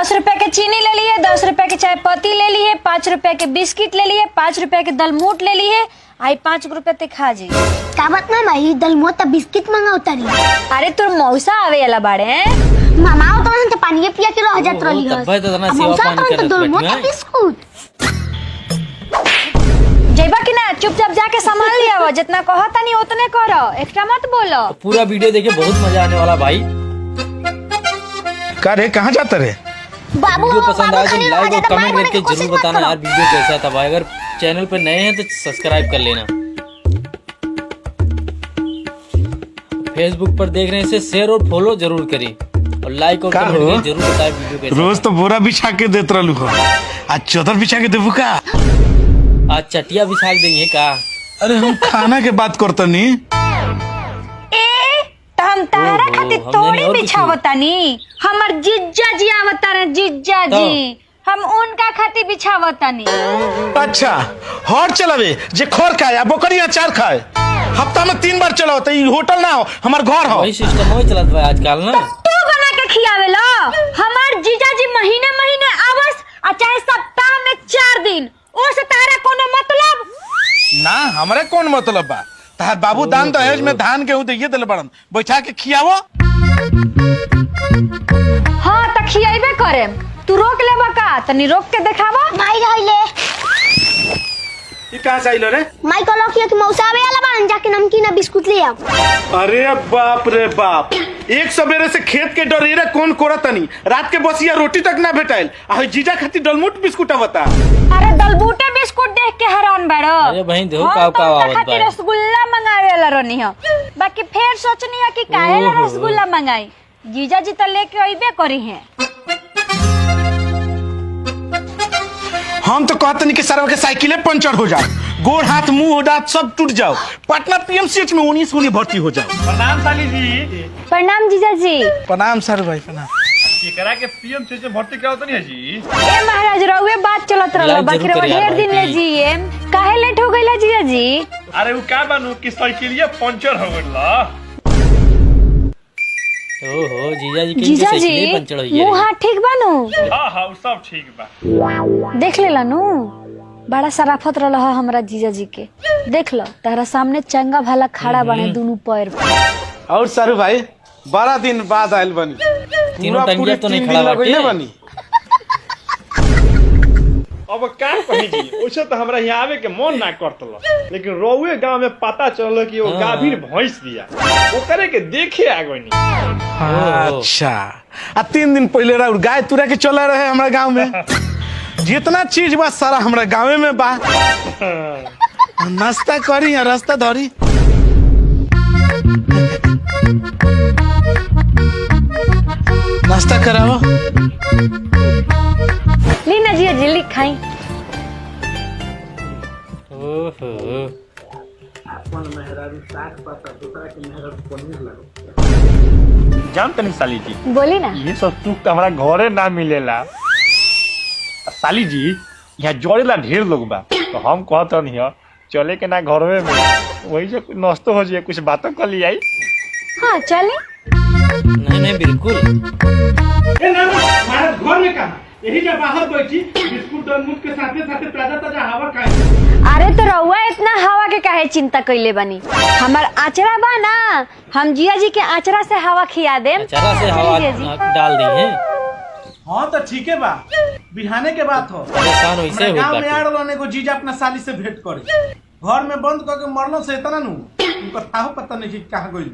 10 रुपए के चीनी ले लिए, 10 रुपए के चाय पत्ती ले लिए, 5 रुपए के बिस्किट ले लिए, 5 रुपए के दलमूट ले लिए। आई 5 रुपए ते खा जी। का बात ना भाई, दलमोट त बिस्किट मंगाओ तारी। अरे तोर मौसा आवे वाला बाड़े मामा तो हम त पानी पिया के रह जात रहली तब भाई तो ना सेवा मौसा पानी तो करत दलमोट बैठ में। बिस्कुट। जइबा कि ना चुपचाप जाके सामान ले आवो, जितना कहता नहीं उतने करो, एक्स्ट्रा मत बोलो। पूरा वीडियो देखिए, बहुत मजा आने वाला भाई। का रे कहाँ जाता रे? बाबू वीडियो पसंद आए तो खाली लाइक रह और जाता, कमेंट मार करके कोशिश जरूर मत बताना करो। यार वीडियो कैसा था भाई। अगर चैनल पर नए हैं तो सब्सक्राइब कर लेना। फेसबुक पर देख रहे हैं इसे शेयर और फॉलो जरूर करें और लाइक और का कमेंट हो? करके जरूर बताएं वीडियो कैसा रोज तो बोरा बिछा के देत रहलू हो, आज चौदर बिछा के देबू का? था। आज चटिया बिछा देंगे का? अरे हम खाना के बात करतनी। तो हम तारा ओहो, खातिर हमने तोड़ी नहीं और बिछावतानी। हमर जिज्जा जी आवतारे, जिज्जा जी हम उनका खातिर बिछावतानी। अच्छा हर चलावे जे खोर खाए या बकरी अचार खाए, हफ्ता में 3 बार चलाओ तो ई होटल ना हो, हमार घर हो। वही सिस्टम वही चलत भाई आजकल ना। तू बना के खियावे लो। हमार जीजा जी महीने महीने आवस, आ चाहे सप्ताह में 4 दिन। ओ से तारा कोनो मतलब? ना हमरे कौन मतलब बा? तहार बाबू दान दहेज में धान गेहूं दे देले बड़न, बैठा के खियावो। हाँ त खियाइबे करे। तू रोक लेबा का? तनी रोक के देखावा। माई रहले ई कहां से आइलो रे? माई कहलो कि मौसा आवे वाला बान, जाके नमकीन आ बिस्कुट ले आओ। अरे बाप रे बाप, एक सवेरे से खेत के डरेरा कौन कोरतनी, रात के बसिया रोटी तक ना भेटाइल, आ जीजा खातिर डलमूट बिस्कुट आवता। अरे दलबूटे बिस्कुट देख के हैरान बाड़ो। अरे बहन देखो हम काव तो काव उनका आवत खातिर बा। रसगुल्ला मंगावे वाला रहनी हो, बाकी फिर सोचनी है कि काहे ला ओहो। रसगुल्ला मंगाई। जीजा जी तो लेके अइबे करी हैं। हम तो कहतनी कि सरवा के साइकिले पंचर हो जाओ, गोड़ हाथ मुंह दांत सब टूट जाओ, पटना पीएमसीएच में 19 भर्ती हो जाओ। प्रणाम साली जी। प्रणाम जीजा जी। प्रणाम सर भाई प्रणाम। केकरा के पीएमसीएच में भर्ती कराओ तनी है जी। ए महाराज रउए बात चलत रहलो, लाइक बाकी जरूर रउआ करिए ढेर यार दिन ले भाई। जिए। काहे लेट हो गइला जीजा जी? अरे वो का बानू कि साइकिलिया पंचर हो गइल। ओहो जीजा जी के जीजा साइकिल जी पंचर हो गई। मुंह हाथ ठीक बानू? हां हां वो सब ठीक बा। देख लेला नु, बड़ा सराफत रहल ह हमरा जीजा जी के। देख लो तारा सामने चंगा भला खड़ा बने दोनों पैर पे। और सर भाई 12 दिन बाद आयल बनी, तीनों टंगिया तो नहीं 3 खड़ा दिन लगइले बाटे। बनी। अब का कही जी, ओसे तो हमरा यहाँ आवे के मन ना करतल, लेकिन रोवे गांव में पता चलल कि वो हाँ। गाभीर भैंस दिया, ओकरे के देखे आ गइनी। अच्छा आ 3 दिन पहले राउर गाय तुरा के चला रहे हमरा गांव में। जितना चीज बा सारा हमरा गांवे में बा। नाश्ता करी या रास्ता धरी। नाश्ता कराओ। ली ना जीजा जी, ली खाई। ओहो जान तनी साली जी, बोली ना। ये सब सुख तो हमरा घरे ना मिलेला। साली जी यहाँ जोड़ेला ढेर लोग बा, तो हम कहत नहीं है चले के ना घर में वही से कुछ नाश्तो हो जाए, कुछ बातों कर लिया। हाँ चले। नहीं नहीं बिल्कुल। घर में कहा यही के बाहर बैठी बिस्कुट डलमूट के साथे साथे ताजा ताजा हवा खाए। अरे तो रउआ इतना हवा के काहे चिंता कइले बनी? हमार आचरा बा ना, हम जिया जी के आचरा से हवा खिया देम। अचारा से हवा जिया जी। डाल दी है। हाँ तो ठीक है बा, बिहाने के बात हो। परेशान वैसे हो गांव में बाटे। आड़ रहने को जीजा अपना साली से भेंट करे, घर में बंद करके मरलो से इतना नु उनका थाहो पता नहीं कि कहाँ गइल।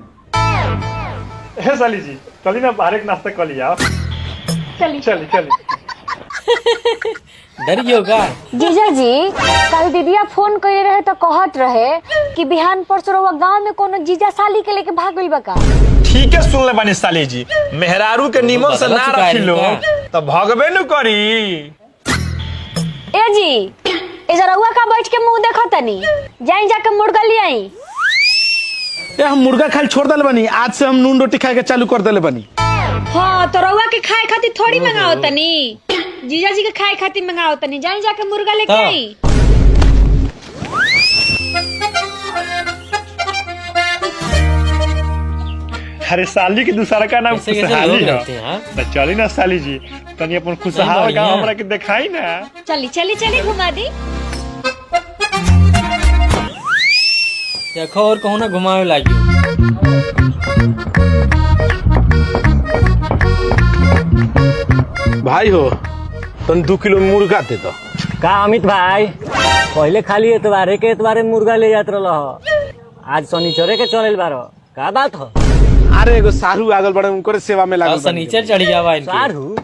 हे साली जी चली ना बाहर एक नाश्ता कर लिया। चली। चली चली। डर गयो का? जीजा जी कल दीदिया फोन करे रहे तो कहत रहे कि बिहान परसों रउआ गांव में कोनो जीजा साली के लेके भाग गइल बा का? ठीक है सुन ले बानी साली जी, मेहरारू के नीमन से ना रखिलो तो भगबे न करी। ए जी ए जरा रउआ का बैठ के मुंह देखतनी, जाई जाके मुर्गा ले आई। ए हम मुर्गा खाल छोड़ दले बनी, आज से हम नून रोटी खाए के चालू कर दले बनी। हाँ तो रउआ के खाए खातिर थोड़ी मंगाओ तनी, जीजा जी के खाए खातिर मंगाओ तनी, जाई जाके मुर्गा लेके हाँ। आई। अरे साली के दूसरा का नाम कैसे कैसे खुशहाली लोग है रहते हैं, हाँ? तो चली ना साली जी तनी अपन खुशहाल बढ़िया। गाँव हमरा के दिखाई ना। चली चली चली घुमा दी। देखो और कहूँ ना घुमावे लागी। भाई हो तन 2 किलो मुर्गा दे दो। का अमित भाई पहले खाली एतवारे के एतवारे मुर्गा ले जात रह, आज शनिचरे के चले बारो, का बात हो? अरे एगो सारू आगल बड़े उनकर सेवा में और लागल बानी। सनीचर चढ़ जावा इनके। साढ़ू?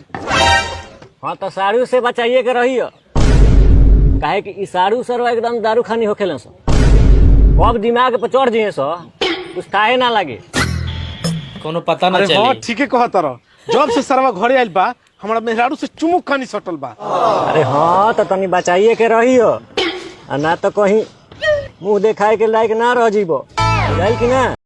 हाँ तो साढ़ू से बचाइए के रही हो, काहे कि ई साढ़ू सरवा एकदम दारू खानी होखेलन सो, अब दिमाग पर चढ़ जिए सो, कुछ काहे ना लगे। कोनो पता ना अरे हाँ चले। ठीके कहत रह। जब से सरवा घरे आइल बा हमरा मेहरारू से चुमुक खानी सटल बा। अरे हाँ तो तनी बचाइए के रही हो, आ ना तो कहीं मुंह देखाए के लायक ना रह जीबो, बुझाइल कि ना?